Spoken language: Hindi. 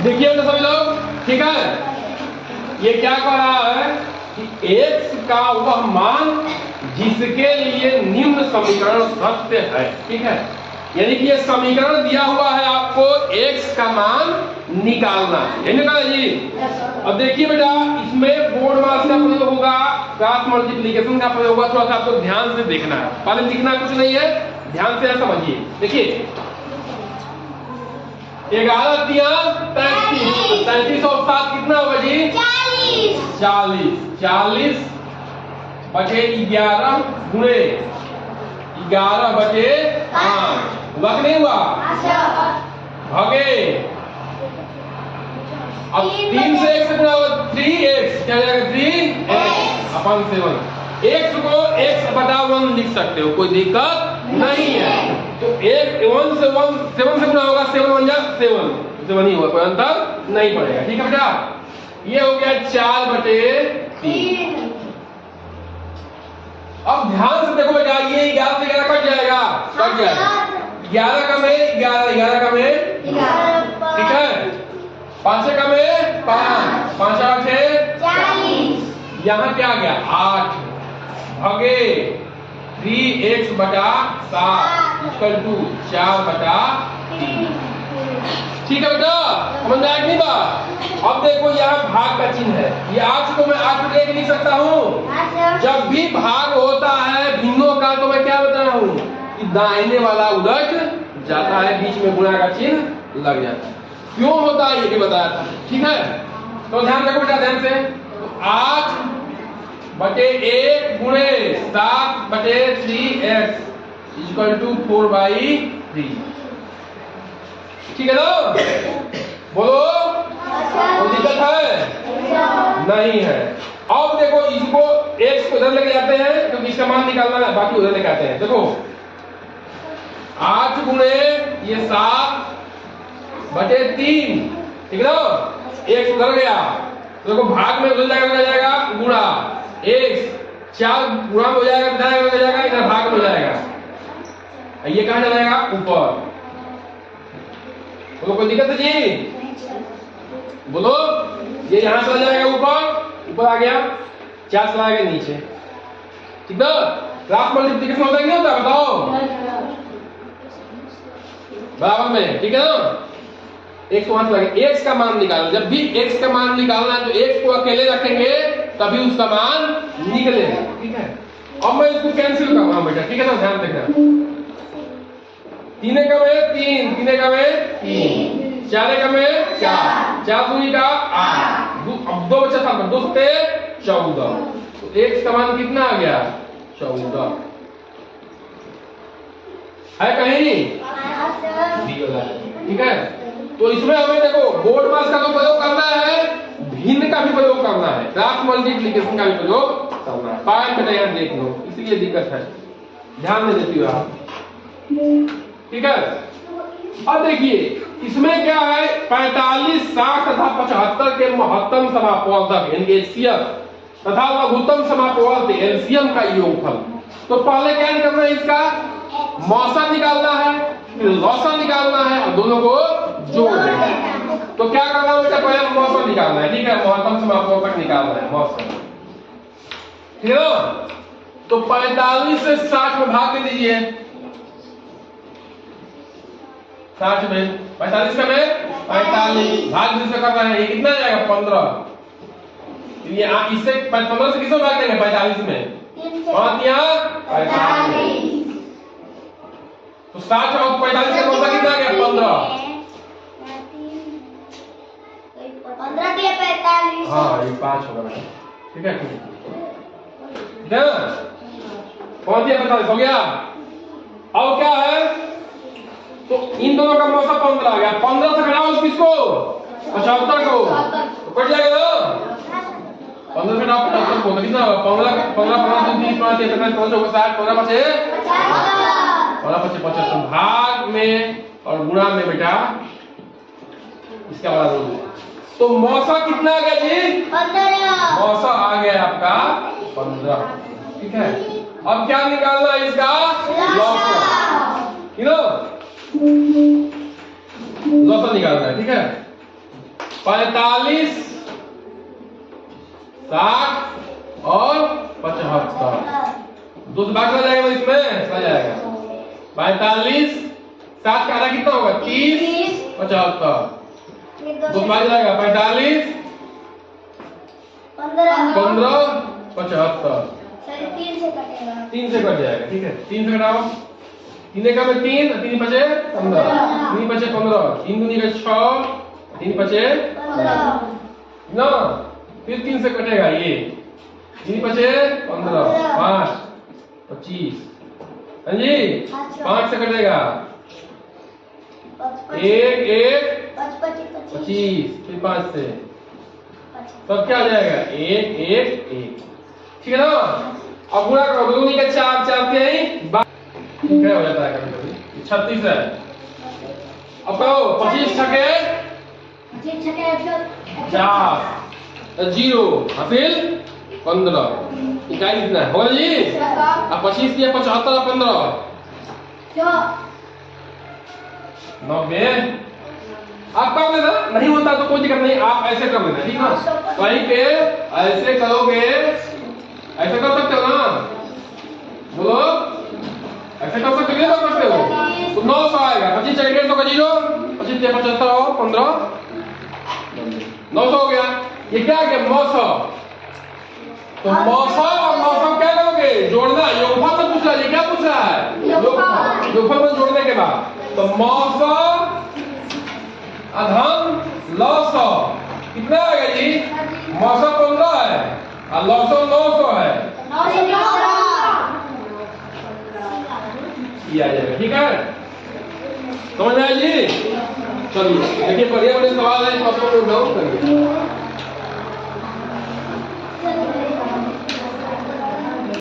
देखिए तो सभी लोग, ठीक है, ये क्या कह रहा है कि x का वह मान जिसके लिए निम्न समीकरण सत्य है। ठीक है, यानी कि ये समीकरण दिया हुआ है, आपको x का मान निकालना है, निकाला जी। अब देखिए बेटा, इसमें बोर्ड मास का प्रयोग होगा, क्रॉस मल्टीप्लिकेशन का प्रयोग होगा, थोड़ा सा आपको ध्यान से देखना है, पहले लिखना कुछ नहीं है, ध्यान से समझिए। देखिए 11 तिया 33, 33 और 7 कितना होगा जी? 40। 40 बचे 11 गुणे 11 बचे 5, वक्त नहीं हुआ भागे। अब 3 से 1 से गुणा होगा 3x, क्या जाएगा 3x अपन 7। x को x बटा 1 लिख सकते हो, कोई दिक्कत नहीं है। तो 1 से 7 से गुणा होगा, 7 1 जा 7, 7 ही होगा, कोई अंतर नहीं पड़ेगा। ठीक है बेटा, ये हो गया 4 बटे 3। अब ध्यान से देखो बेटा, ये 11 से 11 कट जाएगा, 11 का में 11 का में 11, ठीक है, 5 का में 5, 5 8 40, यहाँ क्या आ गया 8 भागे 3x बटा 7 इक्वल टू 4 बटा 3। ठीक है बेटा, समझ आया कि नहीं बात? अब देखो यहाँ भाग का चिन्ह है, ये 8 को मैं 8 पे लेके लिख सकता हूँ। जब भी भाग होता है भिन्नों का, तो मैं क्या बता रहा हूँ कि दाहिने वाला उलट जाता है, बीच में गुणा का चिन्ह लग जाता है। क्यों होता है ये भी बताया था। ठीक है, तो ध्यान रखो बेटा, ध्यान से। 8 बटे 1 गुणे 7 बटे 3x इक्वल टू 4/3। ठीक है ना, बोलो कोई दिक्कत है? नहीं है। अब देखो, इसको x को इधर लेके जाते हैं क्योंकि इसका मान निकालना है, बाकी उधर लेके आते हैं। देखो 8 गुणे ये 7 बटे 3, ठीक है ना, x उधर गया, तो देखो भाग में उधर जाएगा गुणा, x 4 गुणा में हो जाएगा, इधर भाग में हो जाएगा, ये कहां चला जाएगा ऊपर। बोलो कोई दिक्कत है जी? बोलो, ये यहां चला जाएगा ऊपर आ गया, 4 चला गया नीचे। ठीक ना, क्रॉस मल्टीप्लिकेशन होता है कि नहीं होता, बताओ बराबर में। ठीक है ना, x वहां चला गया, x का मान निकालना। जब भी x का मान निकालना है तो x को अकेले रखेंगे, तभी उसका मान निकलेगा। ठीक है, अब मैं इसको कैंसिल कर रहा हूं बेटा, ठीक है ना, ध्यान देखना। 3 का में 3, 3 का में 3, 4 का में 4, 4 दूनी का 8, अब 2 बचा था, 2 से 14, तो x का मान कितना आ गया 14 है कहीं? ठीक है, तो इसमें हमें देखो बोर्ड मास का तो प्रयोग करना है, भिन्न का भी प्रयोग करना है, क्रॉस मल्टीप्लिकेशन का भी प्रयोग करना है। पाए में यहाँ देख लो, इसलिए दिक्कत है, ध्यान में देती हो आप। ठीक है, अब देखिए इसमें क्या है, 45, 60 तथा 75 के महत्तम समापवर्धक यानी एचसीएफ तथा लघुत्तम समापवर्धक एलसीएम का योगफल। तो पहले क्या निकालना है, इसका मौसा निकालना है, फिर लौसन निकालना है और दोनों को जोड़ देना है। तो क्या करना है बेटा, पहले मौसन निकालना है। ठीक है, महत्तम समापवर्धक निकालना है मौसन। ठीक है, तो 45 से 60 में भाग दे दीजिए, 60 में 45 का में 45 भाग जिससे करना है, ये कितना जाएगा 15। ये इससे 15 से किसमें भाग देंगे 45 में, 5 यहाँ 45, तो 60 और 45 का मौसा कितना आ गया 15। 15 दिया 45, हाँ ये 5 होगा। ठीक है, ठीक है, 5 दिया 45 हो गया। अब क्या है, तो इन दोनों का मौसा 15 आ गया, 15 से घटाओ किसको 75 को, तो कट जाएगा ना, 15 से घटाओ 75 को, तो कितना होगा 15 15 15 30 15 30 15 60 15 बचे 75 भाग में और गुणा में बेटा इसका वाला रोल। तो मौसा कितना आ गया जी 15, मौसा आ गया आपका 15। ठीक है, अब क्या निकालना है इसका लौसा, लौसा निकालना है। ठीक है, 45, 60 और 75। दो से भाग जाएगा इसमें, आ जाएगा 45, 7 का आधा कितना होगा 30, 75। दो से भाग जाएगा 45, 15, 75। 3 से कट जाएगा, ठीक है। 3 से घटाओ, 3 का में 3, 3 बचे 15, 3 बचे 15, 3 दूनी का 6, 3 बचे ना, फिर 3 से कटेगा ये, 3 बचे 15, 5, 25, हाँ जी 5 से कटेगा 1, 1, 25, फिर 5 से तब क्या आ जाएगा 1, 1, 1, ठीक है ना। अब गुणा करो, दूनी का 4, 4 के ही ठीक है, हो जाता है कभी कभी 36 है। अब कहो 25 छके 4 0 हासिल 15 इकाई कितना है होगा जी। अब 25 दिया 75 और 15 90। आप कर लेना, नहीं होता तो कोई दिक्कत नहीं, आप ऐसे कर लेना, ठीक है। वहीं पे ऐसे करोगे, ऐसे कर सकते हो ना, बोलो ऐसे कर सकते हो, कर सकते हो तो 900 आएगा। 25 जगह 150 का 0, 25 दिया 75 और 15 900 हो गया। ये क्या है 900, तो 900 और 900 क्या करोगे जोड़ना, योगफल में पूछ रहा है, ये क्या पूछ रहा है योगफल में जोड़ने के बाद, तो 900 अधम 900 कितना आएगा जी 915 है और 900 है, ये आ जाएगा, ठीक है। समझ आए जी। चलिए देखिए बढ़िया बढ़िया सवाल है, इसको आप लोग नोट करिए।